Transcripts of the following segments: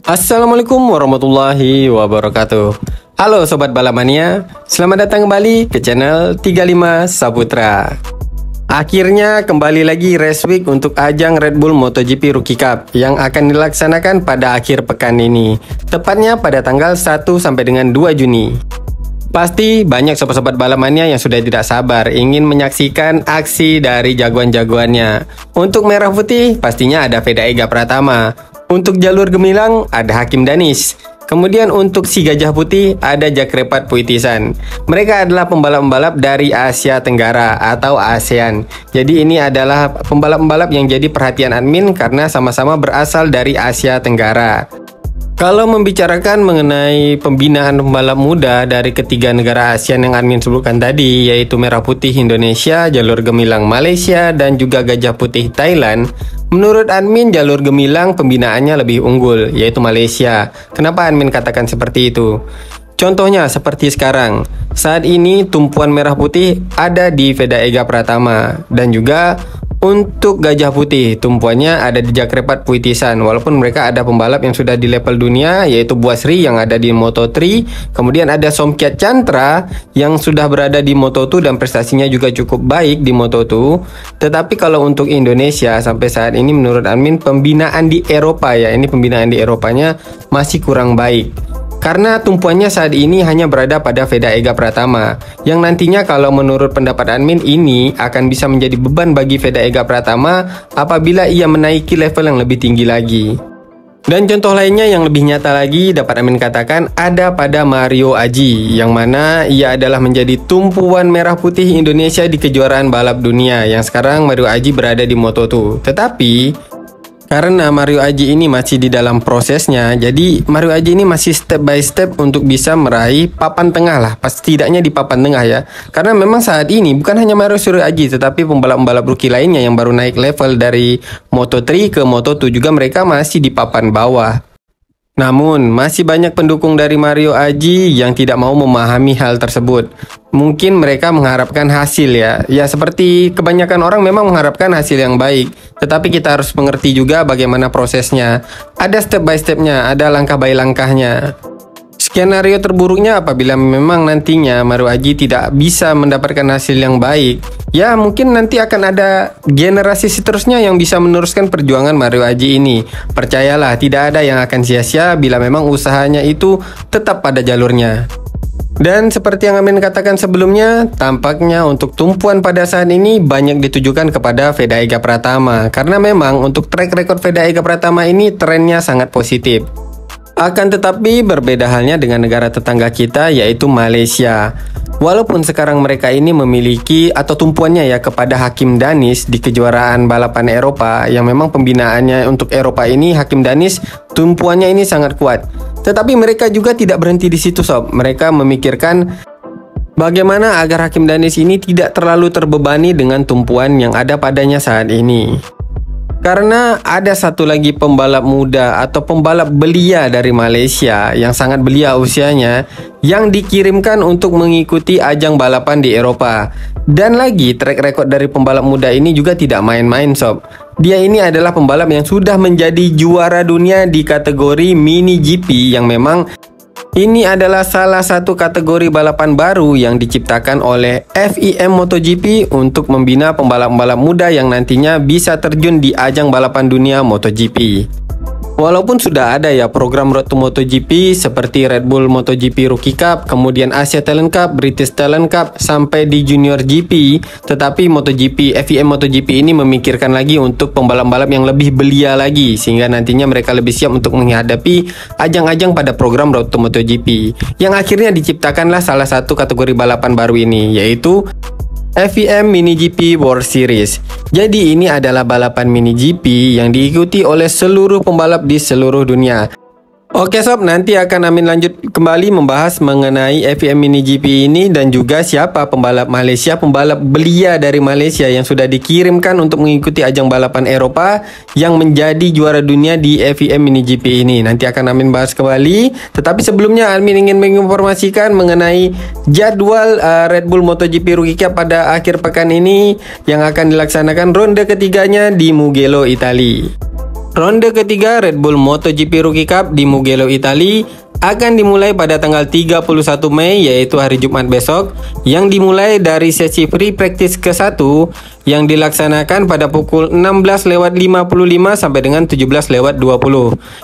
Assalamualaikum warahmatullahi wabarakatuh. Halo Sobat Balapmania, selamat datang kembali ke channel 35 Saputra. Akhirnya kembali lagi race week untuk ajang Red Bull MotoGP Rookie Cup yang akan dilaksanakan pada akhir pekan ini, tepatnya pada tanggal 1 sampai dengan 2 Juni. Pasti banyak sobat-sobat Balapmania yang sudah tidak sabar ingin menyaksikan aksi dari jagoan-jagoannya. Untuk merah putih pastinya ada Veda Ega Pratama. Untuk jalur gemilang ada Hakim Danis. Kemudian untuk si gajah putih ada Jakrepat Puitisan. Mereka adalah pembalap-pembalap dari Asia Tenggara atau ASEAN. Jadi ini adalah pembalap-pembalap yang jadi perhatian admin karena sama-sama berasal dari Asia Tenggara. Kalau membicarakan mengenai pembinaan pembalap muda dari ketiga negara ASEAN yang admin sebutkan tadi, yaitu Merah Putih Indonesia, Jalur Gemilang Malaysia, dan juga Gajah Putih Thailand, menurut admin jalur gemilang pembinaannya lebih unggul, yaitu Malaysia. Kenapa admin katakan seperti itu? Contohnya seperti sekarang, saat ini tumpuan merah putih ada di Veda Ega Pratama, dan juga untuk Gajah Putih tumpuannya ada di Jakrepat Puitisan. Walaupun mereka ada pembalap yang sudah di level dunia, yaitu Buasri yang ada di Moto3, kemudian ada Somkiat Chantra yang sudah berada di Moto2 dan prestasinya juga cukup baik di Moto2. Tetapi kalau untuk Indonesia sampai saat ini menurut admin pembinaan di Eropa, ya ini pembinaan di Eropanya masih kurang baik. Karena tumpuannya saat ini hanya berada pada Veda Ega Pratama, yang nantinya kalau menurut pendapat admin ini akan bisa menjadi beban bagi Veda Ega Pratama apabila ia menaiki level yang lebih tinggi lagi. Dan contoh lainnya yang lebih nyata lagi dapat admin katakan ada pada Mario Aji, yang mana ia adalah menjadi tumpuan merah putih Indonesia di kejuaraan balap dunia, yang sekarang Mario Aji berada di Moto2. Tetapi karena Mario Aji ini masih di dalam prosesnya, jadi Mario Aji ini masih step by step untuk bisa meraih papan tengah lah, setidaknya di papan tengah ya. Karena memang saat ini bukan hanya Mario Aji, tetapi pembalap-pembalap rookie lainnya yang baru naik level dari Moto3 ke Moto2 juga mereka masih di papan bawah. Namun, masih banyak pendukung dari Mario Aji yang tidak mau memahami hal tersebut. Mungkin mereka mengharapkan hasil ya. Ya seperti kebanyakan orang memang mengharapkan hasil yang baik. Tetapi kita harus mengerti juga bagaimana prosesnya. Ada step by stepnya, ada langkah by langkahnya. Skenario terburuknya apabila memang nantinya Mario Aji tidak bisa mendapatkan hasil yang baik, ya mungkin nanti akan ada generasi seterusnya yang bisa meneruskan perjuangan Mario Aji ini. Percayalah, tidak ada yang akan sia-sia bila memang usahanya itu tetap pada jalurnya. Dan seperti yang Amin katakan sebelumnya, tampaknya untuk tumpuan pada saat ini banyak ditujukan kepada Veda Ega Pratama. Karena memang untuk track record Veda Ega Pratama ini trennya sangat positif. Akan tetapi berbeda halnya dengan negara tetangga kita, yaitu Malaysia. Walaupun sekarang mereka ini memiliki atau tumpuannya ya kepada Hakim Danis di kejuaraan balapan Eropa, yang memang pembinaannya untuk Eropa ini Hakim Danis tumpuannya ini sangat kuat. Tetapi mereka juga tidak berhenti di situ sob. Mereka memikirkan bagaimana agar Hakim Danis ini tidak terlalu terbebani dengan tumpuan yang ada padanya saat ini. Karena ada satu lagi pembalap muda atau pembalap belia dari Malaysia yang sangat belia usianya yang dikirimkan untuk mengikuti ajang balapan di Eropa. Dan lagi track record dari pembalap muda ini juga tidak main-main sob. Dia ini adalah pembalap yang sudah menjadi juara dunia di kategori mini GP, yang memang ini adalah salah satu kategori balapan baru yang diciptakan oleh FIM MotoGP untuk membina pembalap-pembalap muda yang nantinya bisa terjun di ajang balapan dunia MotoGP. Walaupun sudah ada ya program Road to MotoGP seperti Red Bull MotoGP Rookie Cup, kemudian Asia Talent Cup, British Talent Cup, sampai di Junior GP, tetapi MotoGP, FIM MotoGP ini memikirkan lagi untuk pembalap-pembalap yang lebih belia lagi, sehingga nantinya mereka lebih siap untuk menghadapi ajang-ajang pada program Road to MotoGP, yang akhirnya diciptakanlah salah satu kategori balapan baru ini, yaitu FIM Mini GP World Series. Jadi ini adalah balapan mini GP yang diikuti oleh seluruh pembalap di seluruh dunia. Oke sob, nanti akan Amin lanjut kembali membahas mengenai FIM Mini GP ini dan juga siapa pembalap Malaysia, pembalap belia dari Malaysia yang sudah dikirimkan untuk mengikuti ajang balapan Eropa yang menjadi juara dunia di FIM Mini GP ini. Nanti akan Amin bahas kembali. Tetapi sebelumnya Amin ingin menginformasikan mengenai jadwal Red Bull MotoGP Rookie Cup pada akhir pekan ini yang akan dilaksanakan ronde ketiganya di Mugello, Italia. Ronde ketiga Red Bull MotoGP Rookie Cup di Mugello, Italia akan dimulai pada tanggal 31 Mei yaitu hari Jumat besok, yang dimulai dari sesi free practice ke-1 yang dilaksanakan pada pukul 16.55 sampai dengan 17.20.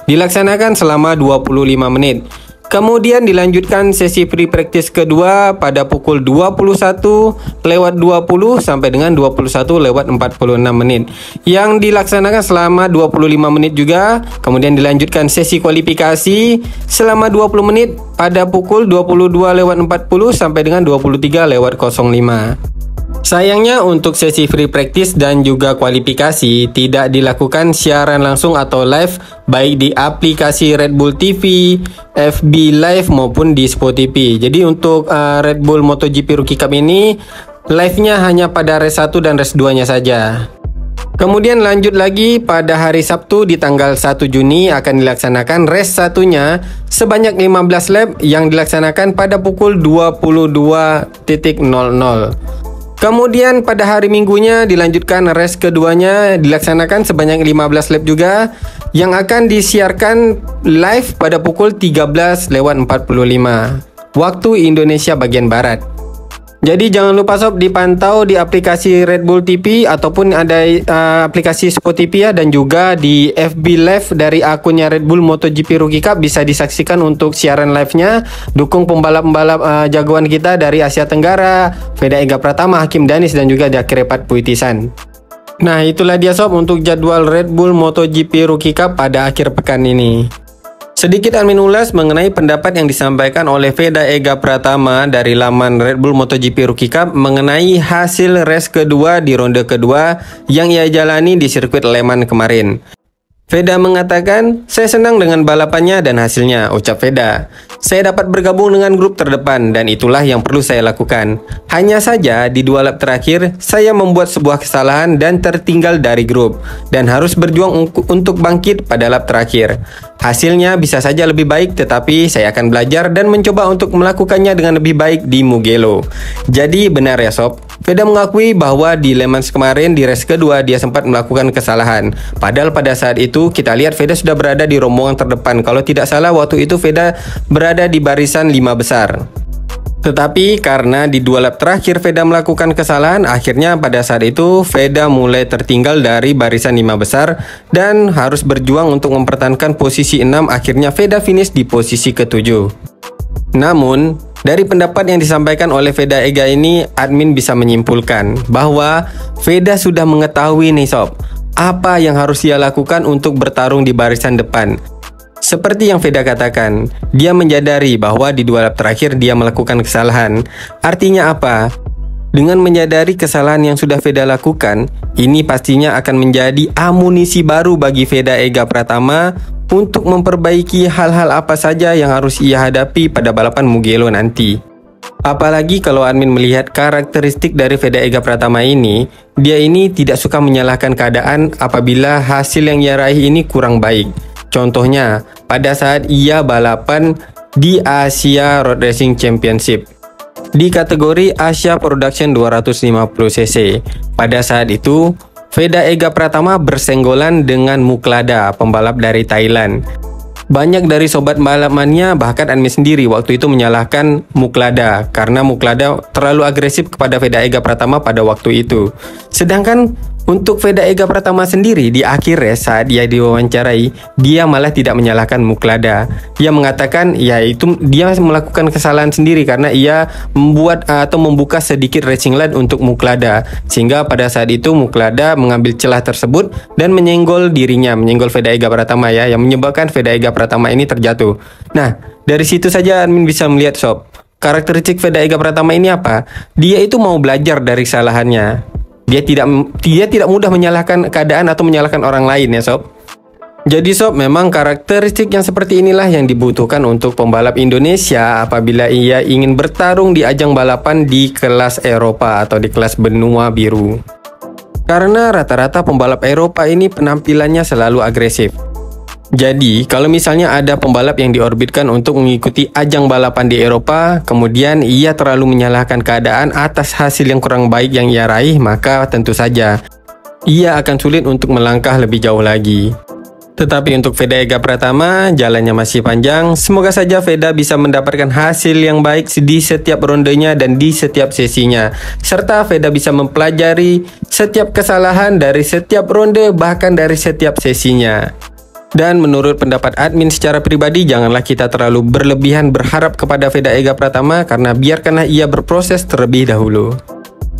Dilaksanakan selama 25 menit. Kemudian dilanjutkan sesi free practice kedua pada pukul 21.20 sampai dengan 21.46 menit yang dilaksanakan selama 25 menit juga. Kemudian dilanjutkan sesi kualifikasi selama 20 menit pada pukul 22.40 sampai dengan 23.05. Sayangnya untuk sesi free practice dan juga kualifikasi tidak dilakukan siaran langsung atau live baik di aplikasi Red Bull TV, FB Live maupun di Spotify. Jadi untuk Red Bull MotoGP Rookie Cup ini live-nya hanya pada race 1 dan race 2-nya saja. Kemudian lanjut lagi pada hari Sabtu di tanggal 1 Juni akan dilaksanakan race satunya sebanyak 15 lap yang dilaksanakan pada pukul 22.00. Kemudian pada hari Minggunya dilanjutkan race keduanya dilaksanakan sebanyak 15 lap juga yang akan disiarkan live pada pukul 13.45 waktu Indonesia bagian Barat. Jadi jangan lupa sob dipantau di aplikasi Red Bull TV ataupun ada aplikasi Spotify dan juga di FB Live dari akunnya Red Bull MotoGP Rookie Cup bisa disaksikan untuk siaran live-nya. Dukung pembalap-pembalap jagoan kita dari Asia Tenggara, Veda Ega Pratama, Hakim Danis dan juga Jakirepat Puitisan. Nah itulah dia sob untuk jadwal Red Bull MotoGP Rookie Cup pada akhir pekan ini. Sedikit admin ulas mengenai pendapat yang disampaikan oleh Veda Ega Pratama dari laman Red Bull MotoGP Rookie Cup mengenai hasil race kedua di ronde kedua yang ia jalani di sirkuit Le Mans kemarin. Veda mengatakan, "Saya senang dengan balapannya dan hasilnya," ucap Veda. "Saya dapat bergabung dengan grup terdepan dan itulah yang perlu saya lakukan. Hanya saja di 2 lap terakhir, saya membuat sebuah kesalahan dan tertinggal dari grup dan harus berjuang untuk bangkit pada lap terakhir. Hasilnya bisa saja lebih baik tetapi saya akan belajar dan mencoba untuk melakukannya dengan lebih baik di Mugello." Jadi benar ya sob, Veda mengakui bahwa di Le Mans kemarin di race kedua dia sempat melakukan kesalahan. Padahal pada saat itu kita lihat Veda sudah berada di rombongan terdepan. Kalau tidak salah waktu itu Veda berada di barisan 5 besar. Tetapi karena di 2 lap terakhir Veda melakukan kesalahan, akhirnya pada saat itu Veda mulai tertinggal dari barisan 5 besar dan harus berjuang untuk mempertahankan posisi 6. Akhirnya Veda finish di posisi ke-7. Namun dari pendapat yang disampaikan oleh Veda Ega ini, admin bisa menyimpulkan bahwa Veda sudah mengetahui nih sob, apa yang harus ia lakukan untuk bertarung di barisan depan. Seperti yang Veda katakan, dia menyadari bahwa di 2 lap terakhir dia melakukan kesalahan. Artinya apa? Dengan menyadari kesalahan yang sudah Veda lakukan, ini pastinya akan menjadi amunisi baru bagi Veda Ega Pratama untuk memperbaiki hal-hal apa saja yang harus ia hadapi pada balapan Mugello nanti. Apalagi kalau admin melihat karakteristik dari Veda Ega Pratama ini, dia ini tidak suka menyalahkan keadaan apabila hasil yang ia raih ini kurang baik. Contohnya, pada saat ia balapan di Asia Road Racing Championship di kategori Asia Production 250cc. Pada saat itu, Veda Ega Pratama bersenggolan dengan Muklada, pembalap dari Thailand. Banyak dari sobat balapannya, bahkan admin sendiri waktu itu menyalahkan Muklada karena Muklada terlalu agresif kepada Veda Ega Pratama pada waktu itu. Sedangkan untuk Veda Ega Pratama sendiri di akhir race saat dia diwawancarai, dia malah tidak menyalahkan Muklada. Ia mengatakan ya itu dia melakukan kesalahan sendiri karena ia membuat atau membuka sedikit racing line untuk Muklada, sehingga pada saat itu Muklada mengambil celah tersebut dan menyenggol dirinya, menyenggol Veda Ega Pratama ya, yang menyebabkan Veda Ega Pratama ini terjatuh. Nah, dari situ saja admin bisa melihat sob, karakteristik Veda Ega Pratama ini apa? Dia itu mau belajar dari kesalahannya. Dia tidak mudah menyalahkan keadaan atau menyalahkan orang lain ya sob. Jadi sob, memang karakteristik yang seperti inilah yang dibutuhkan untuk pembalap Indonesia apabila ia ingin bertarung di ajang balapan di kelas Eropa atau di kelas benua biru. Karena rata-rata pembalap Eropa ini penampilannya selalu agresif. Jadi, kalau misalnya ada pembalap yang diorbitkan untuk mengikuti ajang balapan di Eropa, kemudian ia terlalu menyalahkan keadaan atas hasil yang kurang baik yang ia raih, maka tentu saja ia akan sulit untuk melangkah lebih jauh lagi. Tetapi untuk Veda Ega Pratama, jalannya masih panjang. Semoga saja Veda bisa mendapatkan hasil yang baik di setiap rondenya dan di setiap sesinya. Serta Veda bisa mempelajari setiap kesalahan dari setiap ronde, bahkan dari setiap sesinya. Dan menurut pendapat admin secara pribadi, janganlah kita terlalu berlebihan berharap kepada Veda Ega Pratama, karena biarkanlah ia berproses terlebih dahulu.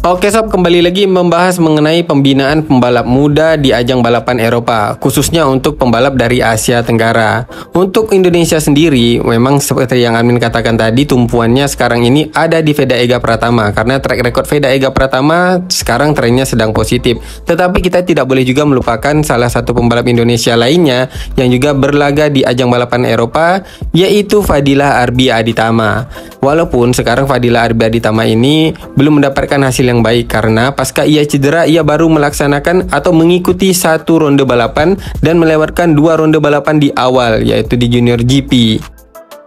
Oke sob, kembali lagi membahas mengenai pembinaan pembalap muda di ajang balapan Eropa, khususnya untuk pembalap dari Asia Tenggara. Untuk Indonesia sendiri, memang seperti yang admin katakan tadi, tumpuannya sekarang ini ada di Veda Ega Pratama, karena track record Veda Ega Pratama sekarang trennya sedang positif. Tetapi kita tidak boleh juga melupakan salah satu pembalap Indonesia lainnya yang juga berlaga di ajang balapan Eropa, yaitu Fadilah Arbi Aditama. Walaupun sekarang Fadilah Arbi Aditama ini belum mendapatkan hasil yang baik, karena pasca ia cedera, ia baru melaksanakan atau mengikuti satu ronde balapan dan melewatkan 2 ronde balapan di awal, yaitu di Junior GP.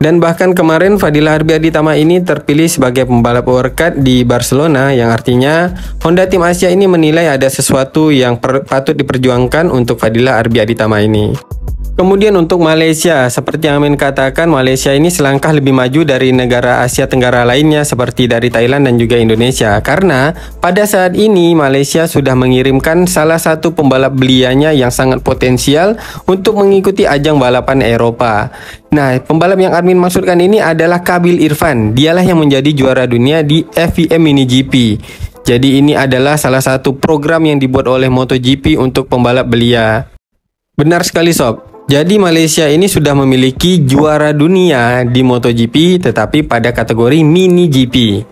Dan bahkan kemarin Fadilah Arbi Aditama ini terpilih sebagai pembalap overcut di Barcelona, yang artinya Honda Tim Asia ini menilai ada sesuatu yang patut diperjuangkan untuk Fadilah Arbi Aditama ini. Kemudian untuk Malaysia, seperti yang Amin katakan, Malaysia ini selangkah lebih maju dari negara Asia Tenggara lainnya seperti dari Thailand dan juga Indonesia, karena pada saat ini Malaysia sudah mengirimkan salah satu pembalap belianya yang sangat potensial untuk mengikuti ajang balapan Eropa. Nah, pembalap yang admin maksudkan ini adalah Khabil Irfan. Dialah yang menjadi juara dunia di FIM Mini GP. Jadi ini adalah salah satu program yang dibuat oleh MotoGP untuk pembalap belia. Benar sekali sob. Jadi Malaysia ini sudah memiliki juara dunia di MotoGP, tetapi pada kategori Mini GP.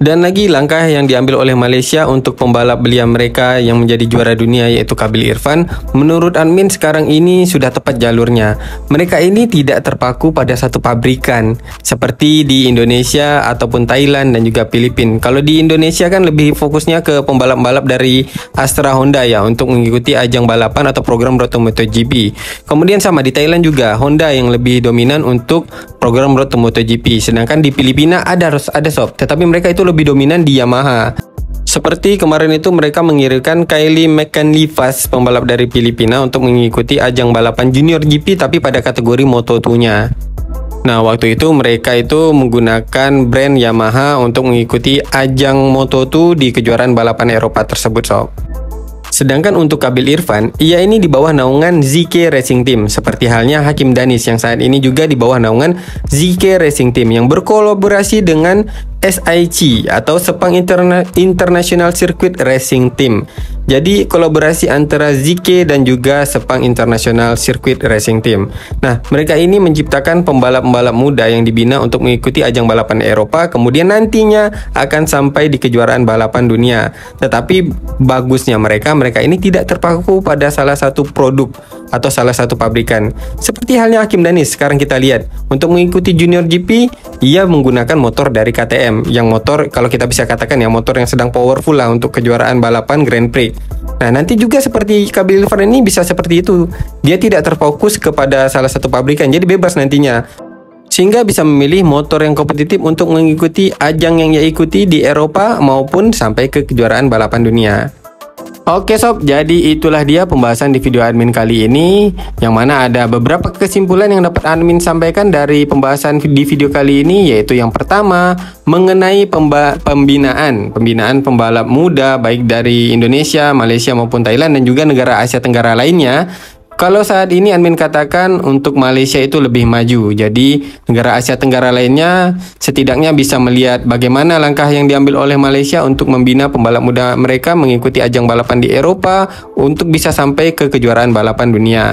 Dan lagi langkah yang diambil oleh Malaysia untuk pembalap belia mereka yang menjadi juara dunia, yaitu Khabil Irfan, menurut admin sekarang ini sudah tepat jalurnya. Mereka ini tidak terpaku pada satu pabrikan seperti di Indonesia ataupun Thailand dan juga Filipina. Kalau di Indonesia kan lebih fokusnya ke pembalap-pembalap dari Astra Honda ya, untuk mengikuti ajang balapan atau program Road to MotoGP. Kemudian sama di Thailand juga Honda yang lebih dominan untuk program Road to MotoGP. Sedangkan di Filipina ada sob, tetapi mereka itu lebih dominan di Yamaha. Seperti kemarin itu mereka mengirimkan Kylie McCanlifas, pembalap dari Filipina, untuk mengikuti ajang balapan Junior GP tapi pada kategori Moto2-nya. Nah, waktu itu mereka itu menggunakan brand Yamaha untuk mengikuti ajang Moto2 di kejuaraan balapan Eropa tersebut sob. Sedangkan untuk Khabil Irfan, ia ini di bawah naungan ZK Racing Team, seperti halnya Hakim Danis yang saat ini juga di bawah naungan ZK Racing Team yang berkolaborasi dengan SIC atau Sepang International Circuit Racing Team. Jadi kolaborasi antara ZK dan juga Sepang International Circuit Racing Team. Nah, mereka ini menciptakan pembalap-pembalap muda yang dibina untuk mengikuti ajang balapan Eropa, kemudian nantinya akan sampai di kejuaraan balapan dunia. Tetapi bagusnya mereka ini tidak terpaku pada salah satu produk atau salah satu pabrikan. Seperti halnya Hakim Danis, sekarang kita lihat untuk mengikuti Junior GP, ia menggunakan motor dari KTM, yang motor kalau kita bisa katakan ya motor yang sedang powerful lah untuk kejuaraan balapan Grand Prix. Nah, nanti juga seperti Khabil Irfan ini bisa seperti itu. Dia tidak terfokus kepada salah satu pabrikan, jadi bebas nantinya. Sehingga bisa memilih motor yang kompetitif untuk mengikuti ajang yang ia ikuti di Eropa maupun sampai ke kejuaraan balapan dunia. Oke sob, jadi itulah dia pembahasan di video admin kali ini, yang mana ada beberapa kesimpulan yang dapat admin sampaikan dari pembahasan di video kali ini, yaitu yang pertama mengenai pembinaan pembalap muda baik dari Indonesia, Malaysia maupun Thailand dan juga negara Asia Tenggara lainnya. Kalau saat ini admin katakan untuk Malaysia itu lebih maju, jadi negara Asia Tenggara lainnya setidaknya bisa melihat bagaimana langkah yang diambil oleh Malaysia untuk membina pembalap muda mereka mengikuti ajang balapan di Eropa untuk bisa sampai ke kejuaraan balapan dunia.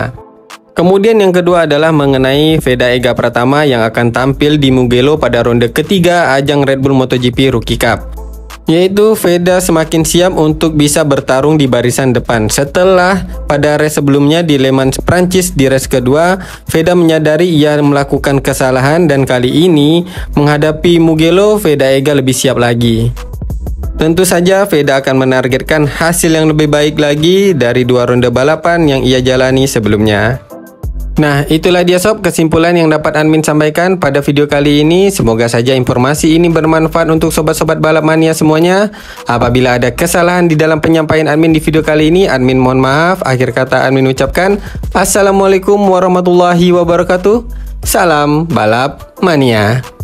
Kemudian yang kedua adalah mengenai Veda Ega Pratama yang akan tampil di Mugello pada ronde ketiga ajang Red Bull MotoGP Rookie Cup. Yaitu Veda semakin siap untuk bisa bertarung di barisan depan. Setelah pada race sebelumnya di Le Mans Prancis di race kedua, Veda menyadari ia melakukan kesalahan dan kali ini menghadapi Mugello, Veda Ega lebih siap lagi. Tentu saja Veda akan menargetkan hasil yang lebih baik lagi dari 2 ronde balapan yang ia jalani sebelumnya. Nah, itulah dia sob kesimpulan yang dapat admin sampaikan pada video kali ini. Semoga saja informasi ini bermanfaat untuk sobat-sobat balap mania semuanya. Apabila ada kesalahan di dalam penyampaian admin di video kali ini, admin mohon maaf. Akhir kata admin ucapkan Assalamualaikum warahmatullahi wabarakatuh. Salam balap mania.